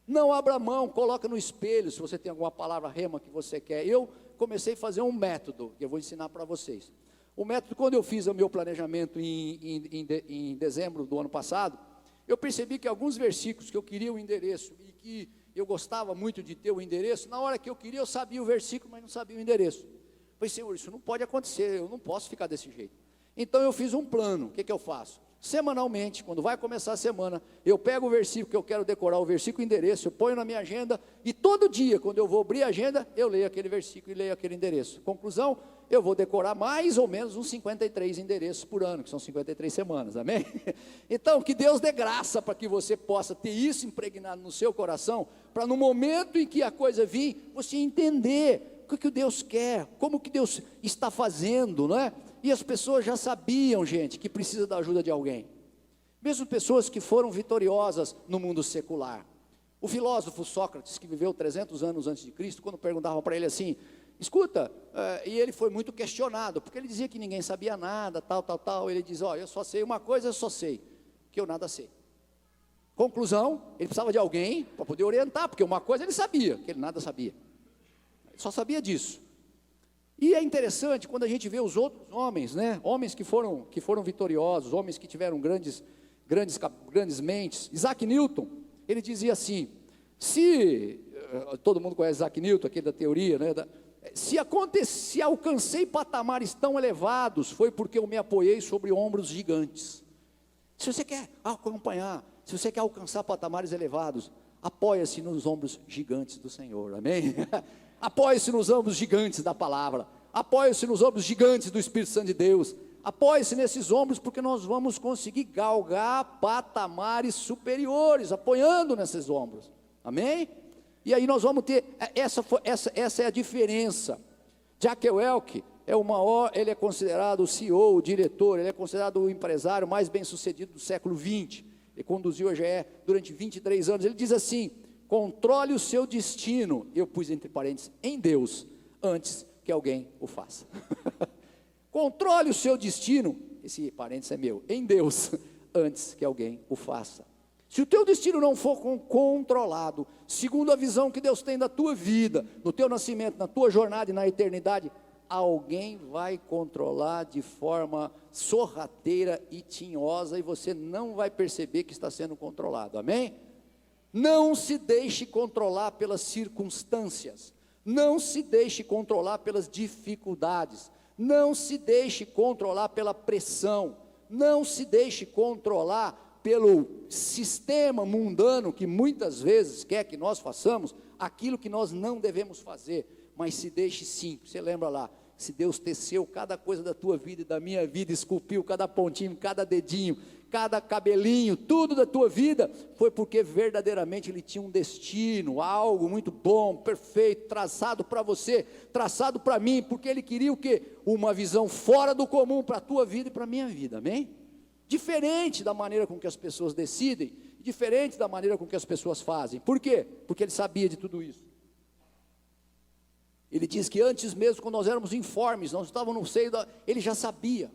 Não abra mão, coloca no espelho, se você tem alguma palavra rema que você quer. Eu comecei a fazer um método, que eu vou ensinar para vocês. O método, quando eu fiz o meu planejamento em dezembro do ano passado, eu percebi que alguns versículos que eu queria o endereço, e que eu gostava muito de ter o endereço, na hora que eu queria, eu sabia o versículo, mas não sabia o endereço. Falei, Senhor, isso não pode acontecer, eu não posso ficar desse jeito. Então eu fiz um plano. O que eu faço? Semanalmente, quando vai começar a semana, eu pego o versículo que eu quero decorar, o versículo e endereço, eu ponho na minha agenda, e todo dia, quando eu vou abrir a agenda, eu leio aquele versículo e leio aquele endereço. Conclusão, eu vou decorar mais ou menos uns 53 endereços por ano, que são 53 semanas, amém? Então, que Deus dê graça para que você possa ter isso impregnado no seu coração, para no momento em que a coisa vir, você entender o que Deus quer, como que Deus está fazendo, não é? E as pessoas já sabiam, gente, que precisa da ajuda de alguém. Mesmo pessoas que foram vitoriosas no mundo secular. O filósofo Sócrates, que viveu 300 anos antes de Cristo, quando perguntavam para ele assim, escuta, e ele foi muito questionado, porque ele dizia que ninguém sabia nada, tal, ele diz, eu só sei uma coisa, eu só sei, que eu nada sei. Conclusão, ele precisava de alguém para poder orientar, porque uma coisa ele sabia, que ele nada sabia. Ele só sabia disso. E é interessante quando a gente vê os outros homens, né? Homens que foram vitoriosos, homens que tiveram grandes mentes. Isaac Newton, ele dizia assim, todo mundo conhece Isaac Newton, aquele da teoria, né? Se alcancei patamares tão elevados, foi porque eu me apoiei sobre ombros gigantes. Se você quer acompanhar, se você quer alcançar patamares elevados, apoia-se nos ombros gigantes do Senhor, amém? Apoie-se nos ombros gigantes da palavra, apoie-se nos ombros gigantes do Espírito Santo de Deus, apoie-se nesses ombros, porque nós vamos conseguir galgar patamares superiores, apoiando nesses ombros, amém? E aí nós vamos ter, essa é a diferença. Jack Welch ele é considerado o CEO, o diretor, ele é considerado o empresário mais bem sucedido do século XX, ele conduziu a GE durante 23 anos, ele diz assim, controle o seu destino, eu pus entre parênteses, em Deus, antes que alguém o faça. Controle o seu destino, esse parênteses é meu, em Deus, antes que alguém o faça. Se o teu destino não for controlado, segundo a visão que Deus tem da tua vida, no teu nascimento, na tua jornada e na eternidade, alguém vai controlar de forma sorrateira e tinhosa, e você não vai perceber que está sendo controlado, amém? Não se deixe controlar pelas circunstâncias, não se deixe controlar pelas dificuldades, não se deixe controlar pela pressão, não se deixe controlar pelo sistema mundano que muitas vezes quer que nós façamos aquilo que nós não devemos fazer, mas se deixe sim. Você lembra lá, se Deus teceu cada coisa da tua vida e da minha vida, esculpiu cada pontinho, cada dedinho, cada cabelinho, tudo da tua vida, foi porque verdadeiramente Ele tinha um destino, algo muito bom, perfeito, traçado para você, traçado para mim, porque Ele queria o quê? Uma visão fora do comum para a tua vida e para a minha vida, amém? Diferente da maneira com que as pessoas decidem, diferente da maneira com que as pessoas fazem. Por quê? Porque Ele sabia de tudo isso. Ele diz que antes mesmo, quando nós éramos informes, nós estávamos no seio Ele já sabia.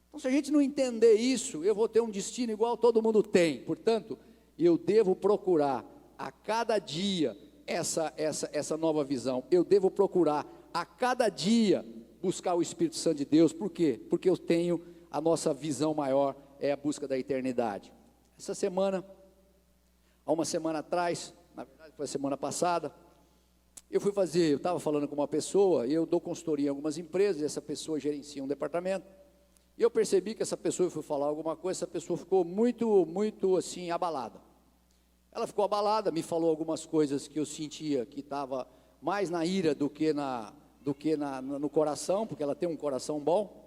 Então, se a gente não entender isso, eu vou ter um destino igual todo mundo tem. Portanto, eu devo procurar a cada dia essa nova visão. Eu devo procurar a cada dia buscar o Espírito Santo de Deus. Por quê? Porque eu tenho a nossa visão maior, é a busca da eternidade. Essa semana, há uma semana atrás, na verdade foi a semana passada, eu estava falando com uma pessoa, eu dou consultoria em algumas empresas, essa pessoa gerencia um departamento, e eu percebi que essa pessoa, eu fui falar alguma coisa, essa pessoa ficou muito assim, abalada. Ela ficou abalada, me falou algumas coisas que eu sentia que estava mais na ira do que no coração, porque ela tem um coração bom,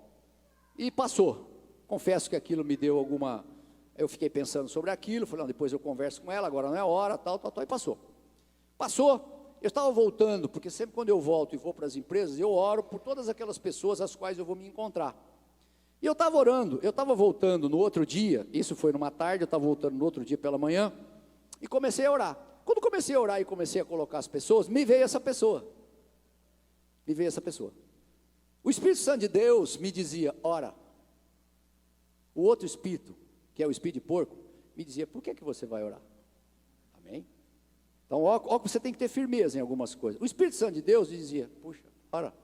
e passou. Confesso que aquilo me deu eu fiquei pensando sobre aquilo, falei, não, depois eu converso com ela, agora não é hora, tal, e passou. Passou. Eu estava voltando, porque sempre quando eu volto e vou para as empresas, eu oro por todas aquelas pessoas às quais eu vou me encontrar. E eu estava orando, eu estava voltando no outro dia, isso foi numa tarde, eu estava voltando no outro dia pela manhã, E comecei a orar. Quando comecei a orar e comecei a colocar as pessoas, me veio essa pessoa. Me veio essa pessoa. O Espírito Santo de Deus me dizia, ora. O outro espírito, que é o espírito de porco, me dizia, por que você vai orar? Amém? Então, ó, você tem que ter firmeza em algumas coisas. O Espírito Santo de Deus dizia, puxa, ora,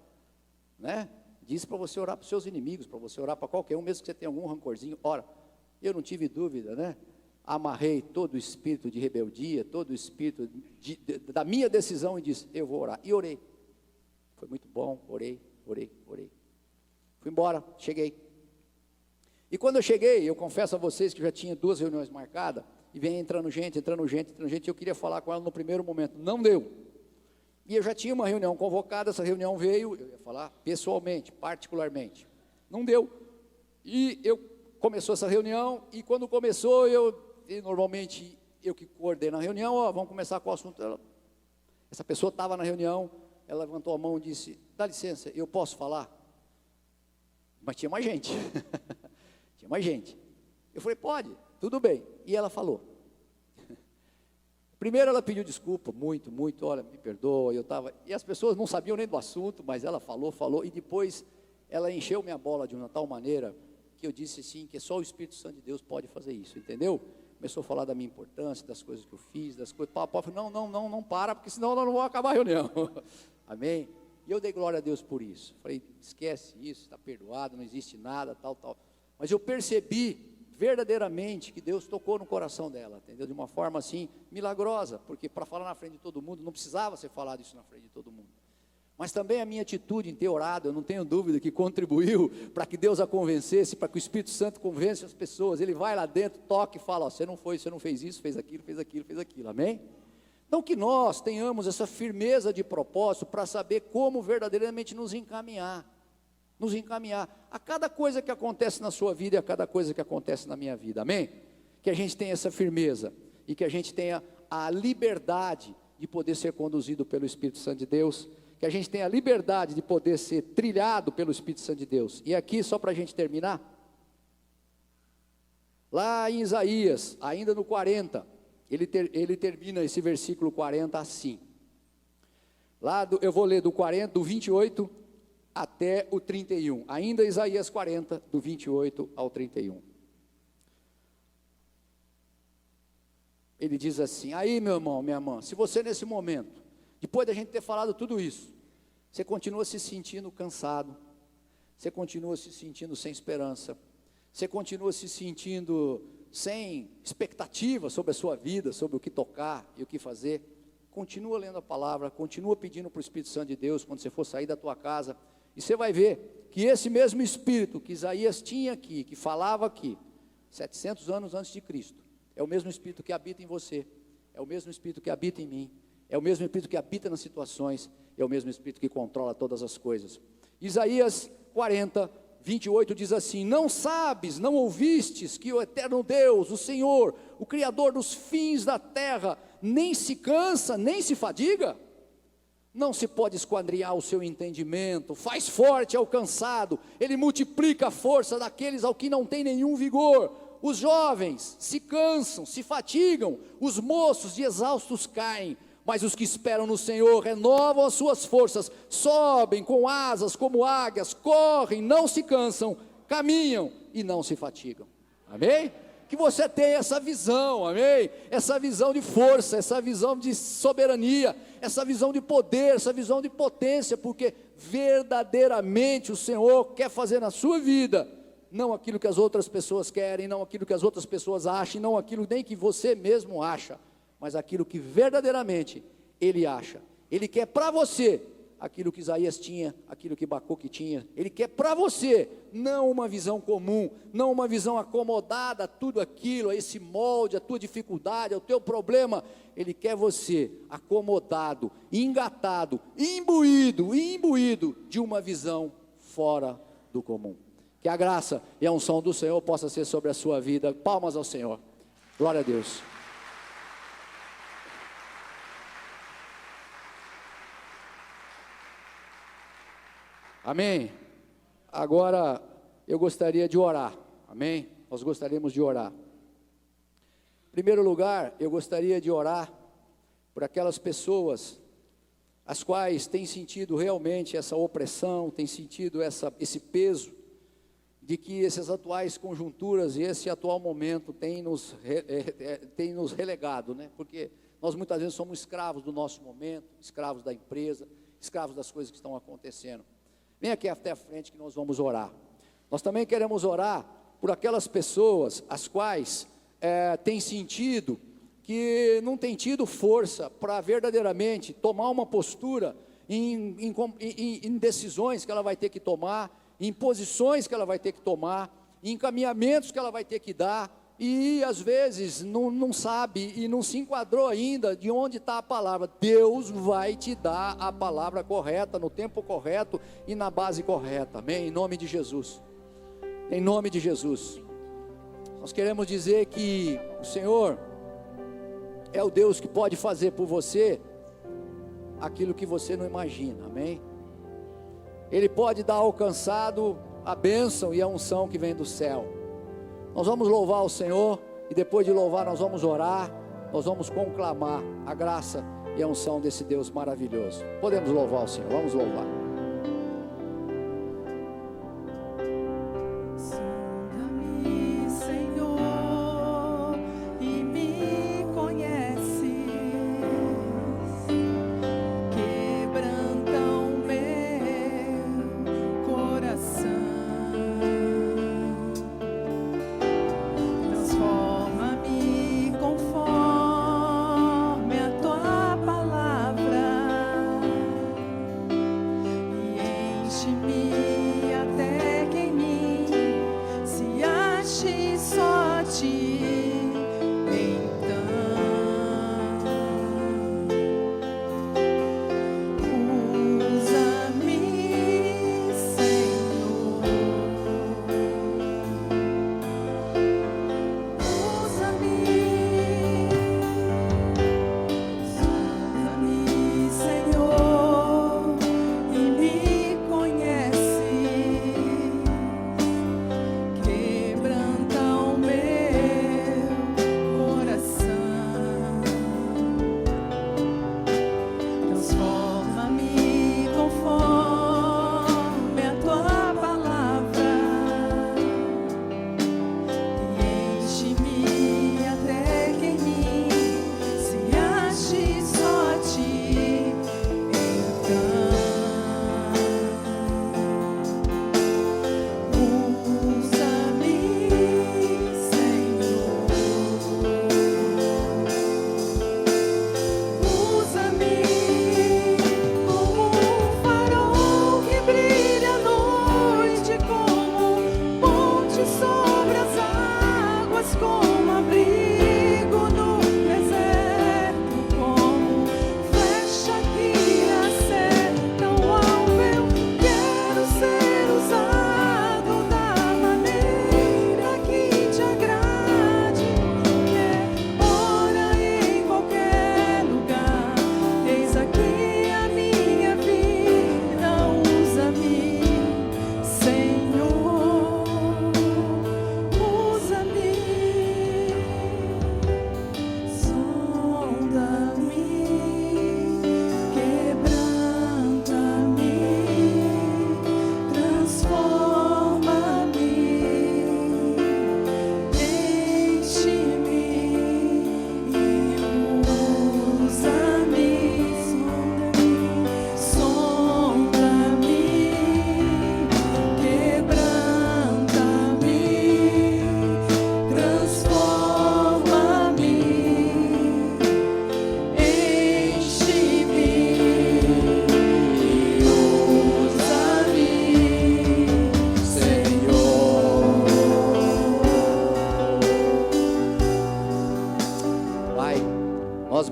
né? Diz para você orar para os seus inimigos, para você orar para qualquer um, mesmo que você tenha algum rancorzinho, ora. Eu não tive dúvida, né? Amarrei todo o espírito de rebeldia, todo o espírito da minha decisão e disse, eu vou orar. E orei. Foi muito bom, orei. Fui embora, cheguei. E quando eu cheguei, eu confesso a vocês que já tinha 2 reuniões marcadas, e vem entrando gente, e eu queria falar com ela no primeiro momento, não deu. E eu já tinha uma reunião convocada, essa reunião veio, eu ia falar pessoalmente, particularmente. Não deu. E começou essa reunião, e quando começou, normalmente, eu que coordeno a reunião, vamos começar com o assunto. Essa pessoa estava na reunião, ela levantou a mão e disse, dá licença, eu posso falar? Mas tinha mais gente. Tinha mais gente. Eu falei, pode, tudo bem. E ela falou. Primeiro ela pediu desculpa, muito, olha, me perdoa, e as pessoas não sabiam nem do assunto, mas ela falou, e depois ela encheu minha bola de uma tal maneira, que eu disse assim, que só o Espírito Santo de Deus pode fazer isso, entendeu? Começou a falar da minha importância, das coisas que eu fiz, das coisas, eu falei, não para, porque senão nós não vamos acabar a reunião. Amém? E eu dei glória a Deus por isso, falei, esquece isso, está perdoado, não existe nada, tal, mas eu percebi verdadeiramente que Deus tocou no coração dela, entendeu? De uma forma assim, milagrosa, porque para falar na frente de todo mundo, não precisava ser falado isso na frente de todo mundo, mas também a minha atitude em ter orado, eu não tenho dúvida que contribuiu para que Deus a convencesse, para que o Espírito Santo convença as pessoas. Ele vai lá dentro, toca e fala, você não fez isso, fez aquilo, amém? Então que nós tenhamos essa firmeza de propósito, para saber como verdadeiramente nos encaminhar, a cada coisa que acontece na sua vida, e a cada coisa que acontece na minha vida, amém? Que a gente tenha essa firmeza, e que a gente tenha a liberdade de poder ser conduzido pelo Espírito Santo de Deus, que a gente tenha a liberdade de poder ser trilhado pelo Espírito Santo de Deus. E aqui, só para a gente terminar, lá em Isaías, ainda no 40, ele termina esse versículo 40 assim, eu vou ler do 40, do 28 até o 31, ainda Isaías 40, do 28 ao 31, ele diz assim, aí meu irmão, minha irmã, se você nesse momento, depois da gente ter falado tudo isso, você continua se sentindo cansado, você continua se sentindo sem esperança, você continua se sentindo sem expectativa sobre a sua vida, sobre o que tocar e o que fazer, continua lendo a palavra, continua pedindo para o Espírito Santo de Deus, quando você for sair da tua casa, e você vai ver que esse mesmo Espírito que Isaías tinha aqui, que falava aqui, 700 anos antes de Cristo, é o mesmo Espírito que habita em você, é o mesmo Espírito que habita em mim, é o mesmo Espírito que habita nas situações, é o mesmo Espírito que controla todas as coisas. Isaías 40, 28 diz assim, não sabes, não ouvistes que o eterno Deus, o Senhor, o Criador dos fins da terra, nem se cansa, nem se fadiga? Não se pode esquadrinhar o seu entendimento, faz forte ao cansado, ele multiplica a força daqueles ao que não tem nenhum vigor. Os jovens se cansam, se fatigam, os moços de exaustos caem, mas os que esperam no Senhor renovam as suas forças, sobem com asas como águias, correm, não se cansam, caminham e não se fatigam, amém? Que você tenha essa visão, amém? Essa visão de força, essa visão de soberania, essa visão de poder, essa visão de potência, porque verdadeiramente o Senhor quer fazer na sua vida, não aquilo que as outras pessoas querem, não aquilo que as outras pessoas acham, não aquilo nem que você mesmo acha, mas aquilo que verdadeiramente Ele acha. Ele quer para você aquilo que Isaías tinha, aquilo que Abacuque tinha. Ele quer para você, não uma visão comum, não uma visão acomodada a tudo aquilo, a esse molde, a tua dificuldade, ao teu problema. Ele quer você acomodado, engatado, imbuído de uma visão fora do comum. Que a graça e a unção do Senhor possa ser sobre a sua vida. Palmas ao Senhor. Glória a Deus. Amém? Agora eu gostaria de orar, amém? Nós gostaríamos de orar. Em primeiro lugar, eu gostaria de orar por aquelas pessoas as quais têm sentido realmente essa opressão, têm sentido esse peso de que essas atuais conjunturas e esse atual momento tem nos relegado, né? Porque nós muitas vezes somos escravos do nosso momento, escravos da empresa, escravos das coisas que estão acontecendo. Vem aqui até a frente que nós vamos orar. Nós também queremos orar por aquelas pessoas as quais têm sentido que não têm tido força para verdadeiramente tomar uma postura em decisões que ela vai ter que tomar, em posições que ela vai ter que tomar, em encaminhamentos que ela vai ter que dar, e às vezes não sabe e não se enquadrou ainda de onde está a palavra. Deus vai te dar a palavra correta, no tempo correto e na base correta, amém? Em nome de Jesus, em nome de Jesus. Nós queremos dizer que o Senhor é o Deus que pode fazer por você aquilo que você não imagina, amém? Ele pode dar alcançado a bênção e a unção que vem do céu. Nós vamos louvar o Senhor, e depois de louvar nós vamos orar, nós vamos conclamar a graça e a unção desse Deus maravilhoso. Podemos louvar o Senhor, vamos louvar.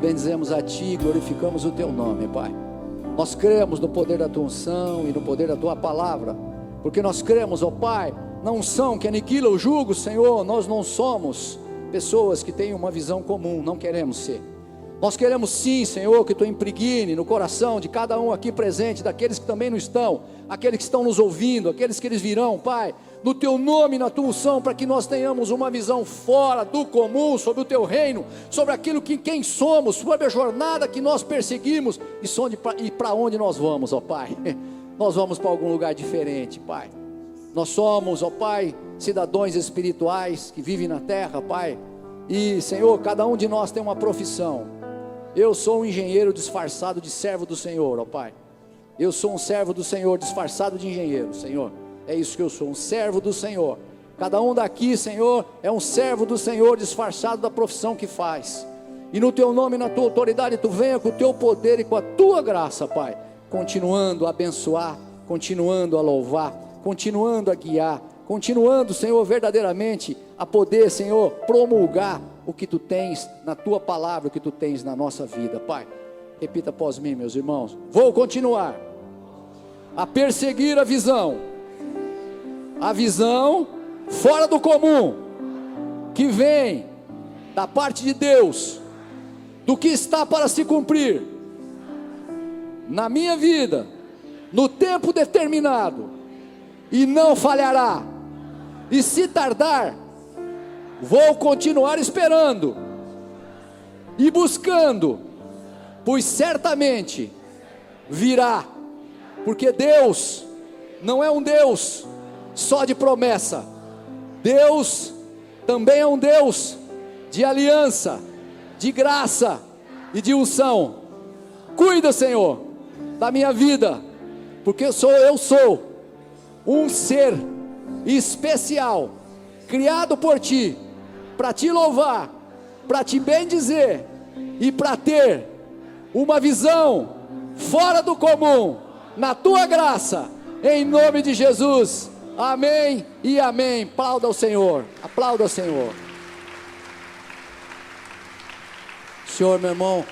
Bendizemos a Ti, glorificamos o Teu nome, Pai. Nós cremos no poder da Tua unção e no poder da Tua palavra, porque nós cremos, ó Pai, na unção que aniquila o jugo, Senhor. Nós não somos pessoas que têm uma visão comum, não queremos ser. Nós queremos sim, Senhor, que Tu impregne no coração de cada um aqui presente, daqueles que também não estão, aqueles que estão nos ouvindo, aqueles que eles virão, Pai, no Teu nome, na Tua unção, para que nós tenhamos uma visão fora do comum, sobre o Teu reino, sobre aquilo que quem somos, sobre a jornada que nós perseguimos, e para onde nós vamos, ó Pai. Nós vamos para algum lugar diferente, Pai. Nós somos, ó Pai, cidadãos espirituais que vivem na terra, Pai. E Senhor, cada um de nós tem uma profissão. Eu sou um engenheiro disfarçado de servo do Senhor, ó Pai. Eu sou um servo do Senhor disfarçado de engenheiro, Senhor. É isso que eu sou, um servo do Senhor. Cada um daqui, Senhor, é um servo do Senhor disfarçado da profissão que faz. E no Teu nome, na Tua autoridade, Tu venha com o Teu poder e com a Tua graça, Pai, continuando a abençoar, continuando a louvar, continuando a guiar, continuando, Senhor, verdadeiramente a poder, Senhor, promulgar o que Tu tens na Tua palavra, o que Tu tens na nossa vida, Pai. Repita após mim, meus irmãos. Vou continuar a perseguir a visão fora do comum, que vem da parte de Deus, do que está para se cumprir na minha vida, no tempo determinado, e não falhará. E se tardar, vou continuar esperando e buscando, pois certamente virá, porque Deus não é um Deus só de promessa. Deus também é um Deus de aliança, de graça e de unção. Cuida, Senhor, da minha vida, porque eu sou um ser especial, criado por Ti, para Te louvar, para Te bendizer e para ter uma visão fora do comum, na Tua graça, em nome de Jesus. Amém e amém. Aplauda ao Senhor, aplauda ao Senhor. O Senhor, meu irmão,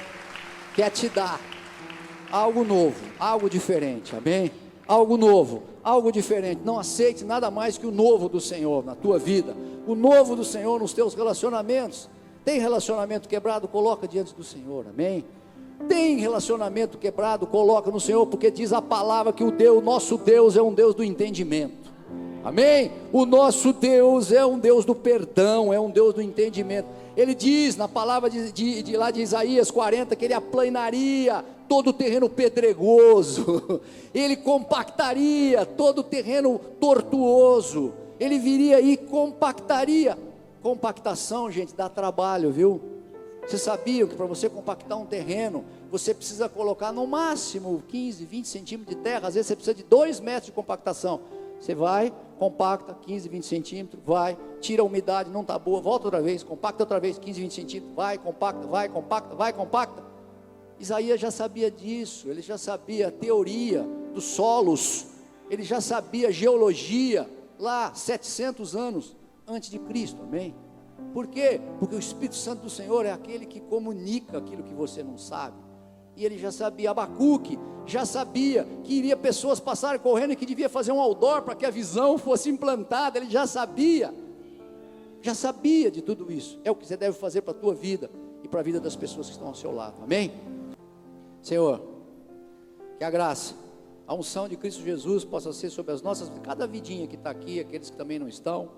quer te dar algo novo, algo diferente, amém? Algo novo, algo diferente. Não aceite nada mais que o novo do Senhor na tua vida, o novo do Senhor nos teus relacionamentos. Tem relacionamento quebrado, coloca diante do Senhor, amém? Tem relacionamento quebrado, coloca no Senhor, porque diz a palavra que o nosso Deus é um Deus do entendimento, amém? O nosso Deus é um Deus do perdão, é um Deus do entendimento. Ele diz na palavra lá de Isaías 40, que Ele aplanaria todo o terreno pedregoso, Ele compactaria todo o terreno tortuoso, Ele viria e compactaria. Compactação, gente, dá trabalho, viu? Vocês sabiam que para você compactar um terreno, você precisa colocar no máximo 15, 20 centímetros de terra. Às vezes você precisa de 2 metros de compactação. Você vai, compacta 15, 20 centímetros, vai, tira a umidade, não está boa, volta outra vez, compacta outra vez, 15, 20 centímetros, vai, compacta, vai, compacta, vai, compacta. Isaías já sabia disso, ele já sabia a teoria dos solos, ele já sabia geologia, lá 700 anos antes de Cristo, amém? Por quê? Porque o Espírito Santo do Senhor é aquele que comunica aquilo que você não sabe. E ele já sabia, Abacuque já sabia que iria pessoas passarem correndo e que devia fazer um outdoor para que a visão fosse implantada. Ele já sabia de tudo isso. É o que você deve fazer para a tua vida e para a vida das pessoas que estão ao seu lado, amém? Senhor, que a graça, a unção de Cristo Jesus possa ser sobre as nossas, cada vidinha que está aqui, aqueles que também não estão,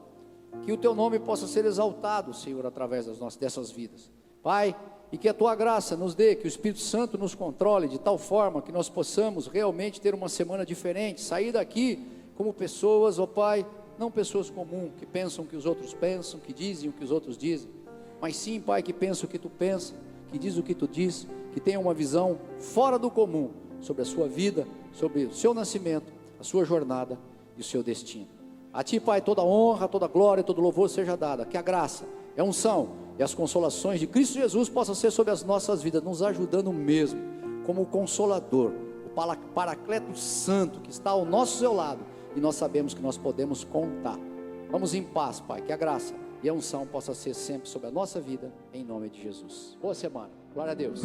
que o Teu nome possa ser exaltado, Senhor, através dessas vidas, Pai, e que a Tua graça nos dê, que o Espírito Santo nos controle, de tal forma que nós possamos realmente ter uma semana diferente, sair daqui como pessoas, ó Pai, não pessoas comuns, que pensam o que os outros pensam, que dizem o que os outros dizem, mas sim, Pai, que pensam o que Tu pensa, que diz o que Tu diz, que tenha uma visão fora do comum, sobre a sua vida, sobre o seu nascimento, a sua jornada e o seu destino. A Ti, Pai, toda honra, toda glória, todo louvor seja dada, que a graça, a unção e as consolações de Cristo Jesus possam ser sobre as nossas vidas, nos ajudando mesmo, como o Consolador, o Paracleto Santo, que está ao seu lado, e nós sabemos que nós podemos contar. Vamos em paz, Pai, que a graça e a unção possa ser sempre sobre a nossa vida, em nome de Jesus. Boa semana, glória a Deus.